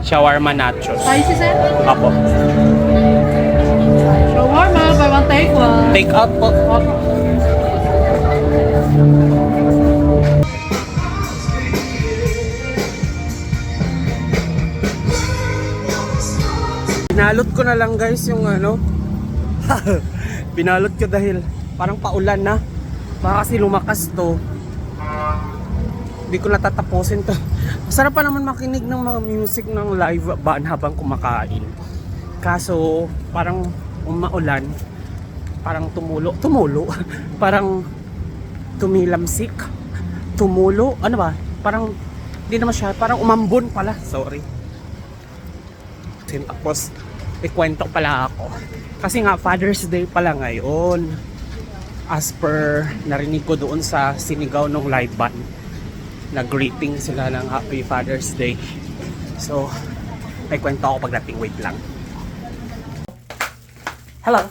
Shawarma nachos. Spicy, sir? Apo. Shawarma, buy one, take one. Take out po. Opo. Binalot ko na lang guys yung ano. Binalot ko dahil parang paulan na. Baka kasi lumakas to. Hindi ko natatapusin to. Masarap pa naman makinig ng mga music ng live band habang kumakain. Kaso parang umaulan. Parang tumulo. Parang tumilamsik. Tumulo. Ano ba? Parang hindi naman siya. Parang umambon pala. Sorry. Tapos ikwento pala ako. Kasi nga Father's Day pala ngayon. As per narinig ko doon sa sinigaw ng live band. Nag-greeting sila ng Happy Father's Day. So, may kwento ako pagdating. Wait lang. Hello.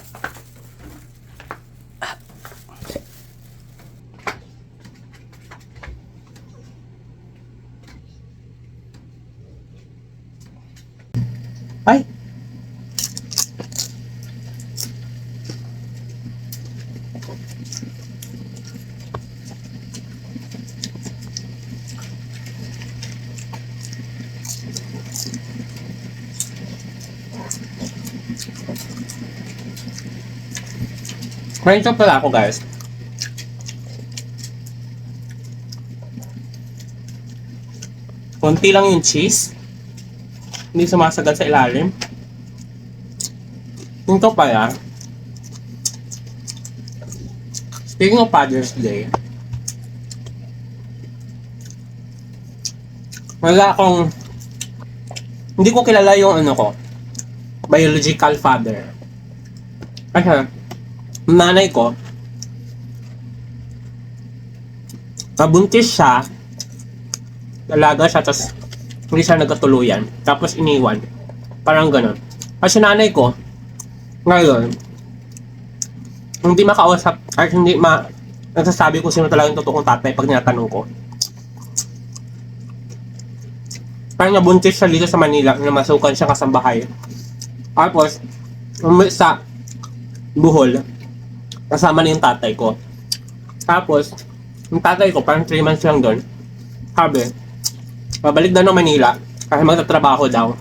Ay! Kwento pala ako guys. Konti lang yung cheese. Hindi sumasagad sa ilalim. Yung to pala. Speaking of Father's Day. Wala akong hindi ko kilala yung ano ko. Biological father. Kasi nanay ko nabuntis siya, dalaga siya, tapos hindi siya nagkatuluyan, tapos iniwan, parang gano'n. Kasi nanay ko ngayon hindi makausap at hindi nagsasabi ko sino talaga yung totoong tatay pag tinatanong ko. Parang nabuntis siya dito sa Manila, namasukan siya kasambahay, tapos sa Bohol kasama na yung tatay ko. Tapos, yung tatay ko, parang 3 months lang doon. Sabi, babalik daw ng Manila kasi magtatrabaho daw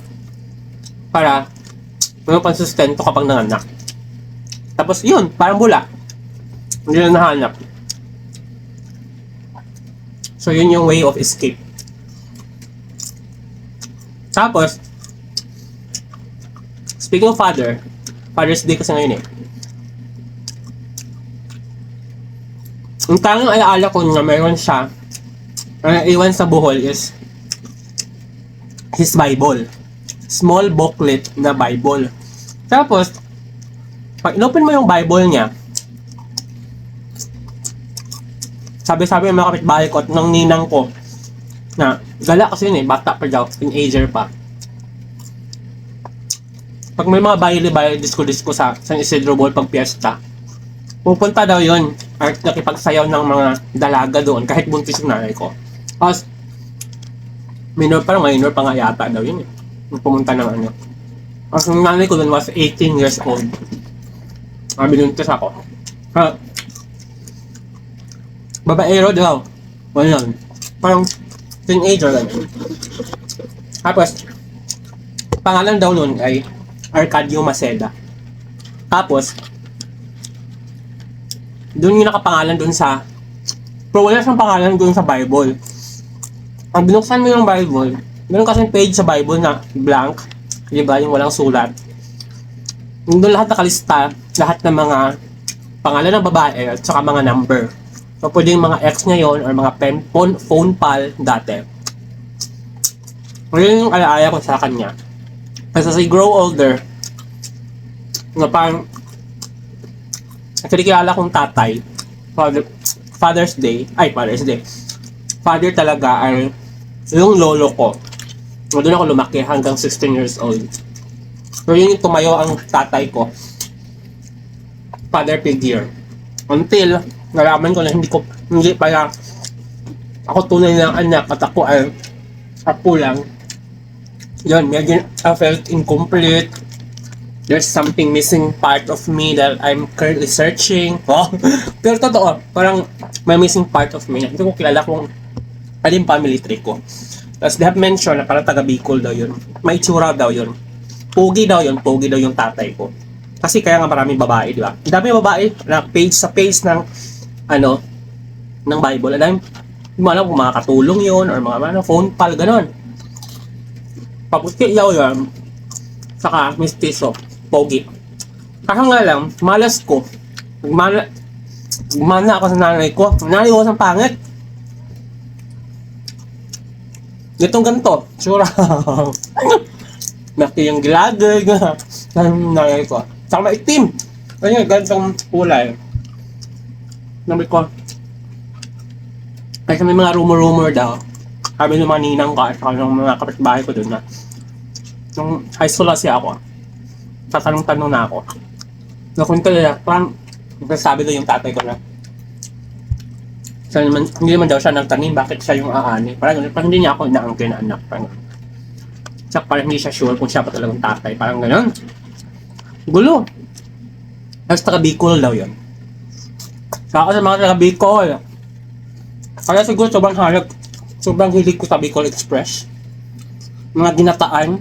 para may pansustento kapag nanganak. Tapos, yun, parang bula. Hindi na nahanap. So, yun yung way of escape. Tapos, speaking of Father's Day kasi ngayon eh. Ang tanging alaala ko na mayroon siya iwan sa Bohol is his Bible. Small booklet na Bible. Tapos, pag inopen mo yung Bible niya, sabi-sabi yung mga kapitbahay ko at ng ninang ko na gala kasi yun eh, bata pa daw, teenager pa. Pag may mga baile-baile, disco-disco sa San Isidro Bowl pag piyesta, pupunta daw yun at nakipagsayaw ng mga dalaga doon kahit buntis yung nanay ko. Tapos, minor pa nga yata daw yun eh. Pumunta ng ano. Tapos yung nanay ko doon was 18 years old. Binuntis ako. Babaero daw. Wala. Parang teenager lang. Tapos, pangalan daw nun ay Arcadio Maceda. Tapos, doon yung nakapangalan doon sa pero wala siyang pangalan doon sa Bible. Pag binuksan mo yung Bible, meron kasing page sa Bible na blank, diba, yung walang sulat. Doon lahat nakalista, lahat ng mga pangalan ng babae at saka mga number. So pwede yung mga ex niya yon or mga phone pal dati. Ngayon yung alaala ko sa kanya. As I grow older, na parang kinikilala kong tatay, Father's Day, Father talaga ay yung lolo ko. Doon ako lumaki hanggang 16 years old. So yun yung tumayo ang tatay ko. Father figure. Until nalaman ko na hindi pala ako tunay ng anak at ako ay apo lang. Yun, medyo I felt incomplete. There's something missing part of me that I'm currently searching. Oh, pero totoo, parang may missing part of me. Hindi ko kilala kung ano yung family tree ko. Tapos they have mentioned na parang taga Bicol daw yun. May itsura daw yun. Pogi daw yun, pogi daw yung tatay ko. Kasi kaya nga maraming babae, di ba? Ang daming babae na page sa page ng ano, ng Bible. Alam, hindi mo alam kung mga katulong yun or mga ano, phone pal, ganon. Tapos kiyaw yun, saka mistiso, pogi. Kaso nga lang, malas ko. Gumana ako sa nanay ko. Nanay ko sa pangit. Ganitong ganito, sura. Nakti yung gilagay ng nanay ko. Saka maitim. Kaya ganitong kulay. Nabi ko. Kasi may mga rumor daw. Sabi ng mga ninang ko at saka ng mga kapitbahay ko dun na nung high school kasi ako, tatanong-tanong na ako. Nakunta nila, parang sabi daw yung tatay ko na siya naman, hindi naman daw siya nagtanim, bakit siya yung aani. Parang hindi niya ako inaangkin na anak. Parang hindi siya sure kung siya pa talagang tatay. Parang gano'n. Gulo. Tapos taga Bicol daw yun. Sa ako sa mga taga Bicol. Kaya siguro sobrang hilig ko sa Bicol Express. Mga ginataan,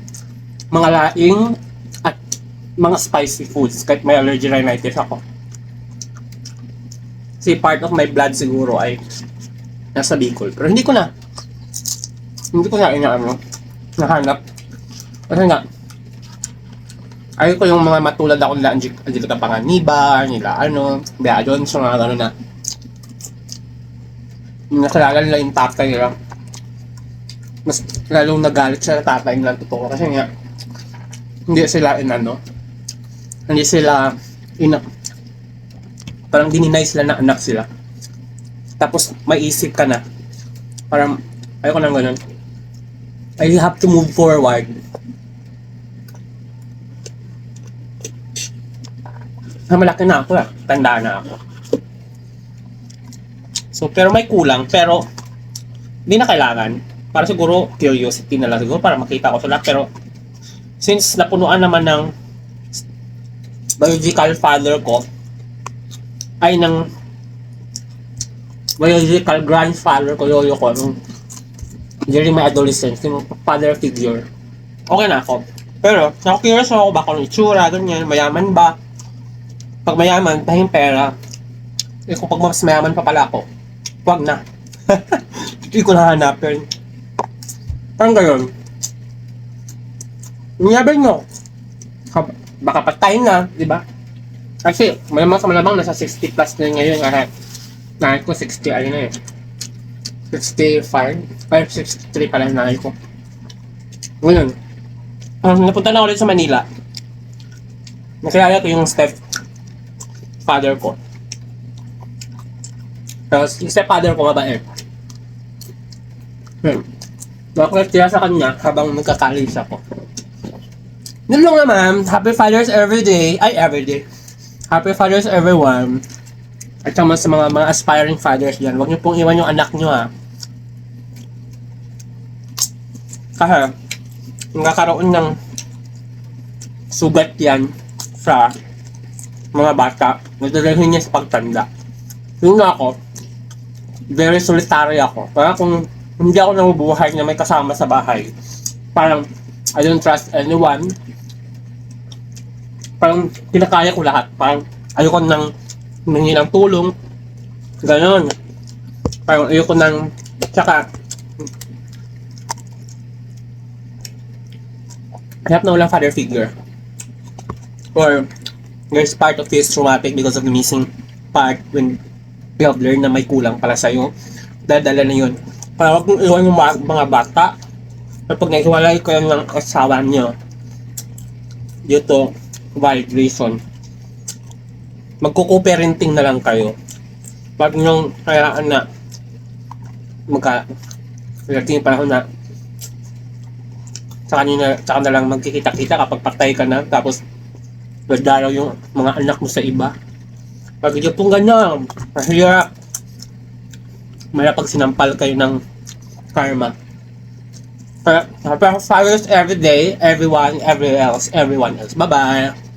mga laing, at mga spicy foods. Kahit may allergy rhinitis ako. Kasi part of my blood siguro ay nasa Bicol. Pero hindi ko na nahanap. Kasi nga, ayaw ko yung mga matulad ako nila Angelica Panganiban, nila Bea Johnson, mga gano'n na. Nakilala nila yung tatay nila. Mas lalong nagalit siya sa tatay nila totoo. Kasi nga, hindi sila parang dininay sila na anak sila. Tapos may isip ka na. Parang, ayoko nang ganun. I have to move forward. Malaki na ako tanda na ako. So, pero may kulang. Pero, hindi na kailangan. Para siguro, curiosity na lang siguro. Para makita ko sila. Pero, since napunuan naman ng biological father ko, ay ng biological grandfather ko, lolo ko, during my adolescence, yung father figure, okay na ako. Pero, naku-curious ako ba kung itsura, ganyan, mayaman ba? Pag mayaman, tahing pera. Eh, kung pag mas mayaman pa pala ako, wag na. Hindi ko nahanapin. Parang gayon. Nyaban nyo. Baka patay na, di ba? Kasi, malamang sa malamang nasa 60 plus na ngayon. Nanay ko 60, ano na eh. 65, 63 pala yung nanay ko. Ngayon, napunta na ako ulit sa Manila. Nakilala ko yung step-father ko. Tapos, yung step-father ko mabait. Nakulit siya sa kanya habang nagka-college ako. Yun lang naman, happy fathers every day. Ay, every day. Happy fathers everyone. At saka sa mga aspiring fathers dyan, huwag niyo pong iwan yung anak niyo ha. Kasi, nagkakaroon ng sugat yan sa mga bata. Nadalhin niya sa pagtanda. Yun nga ako, very solitary ako. Parang kung hindi ako nabubuhay na may kasama sa bahay, parang I don't trust anyone. Parang kinakaya ko lahat. Parang ayoko nang humingi ng tulong. Ganon. Parang ayoko nang tsaka hanap na walang father figure. Or there's part of this traumatic because of the missing part when you have learned na may kulang pala sa'yo. Dadala na yun. Para huwag mong iwan yung mga bata. At pag naiwalay ko yung asawa niyo due to valid reason, magko-co-parenting na lang kayo. Pag nung kayaan na pagdating yung panahon na tsaka na lang magkikita-kita kapag patay ka na, tapos nagdaraw yung mga anak mo sa iba. Pag hindi pong ganyan, mahirap sinampal kayo ng karma. Follow us every day, everyone else. Bye-bye.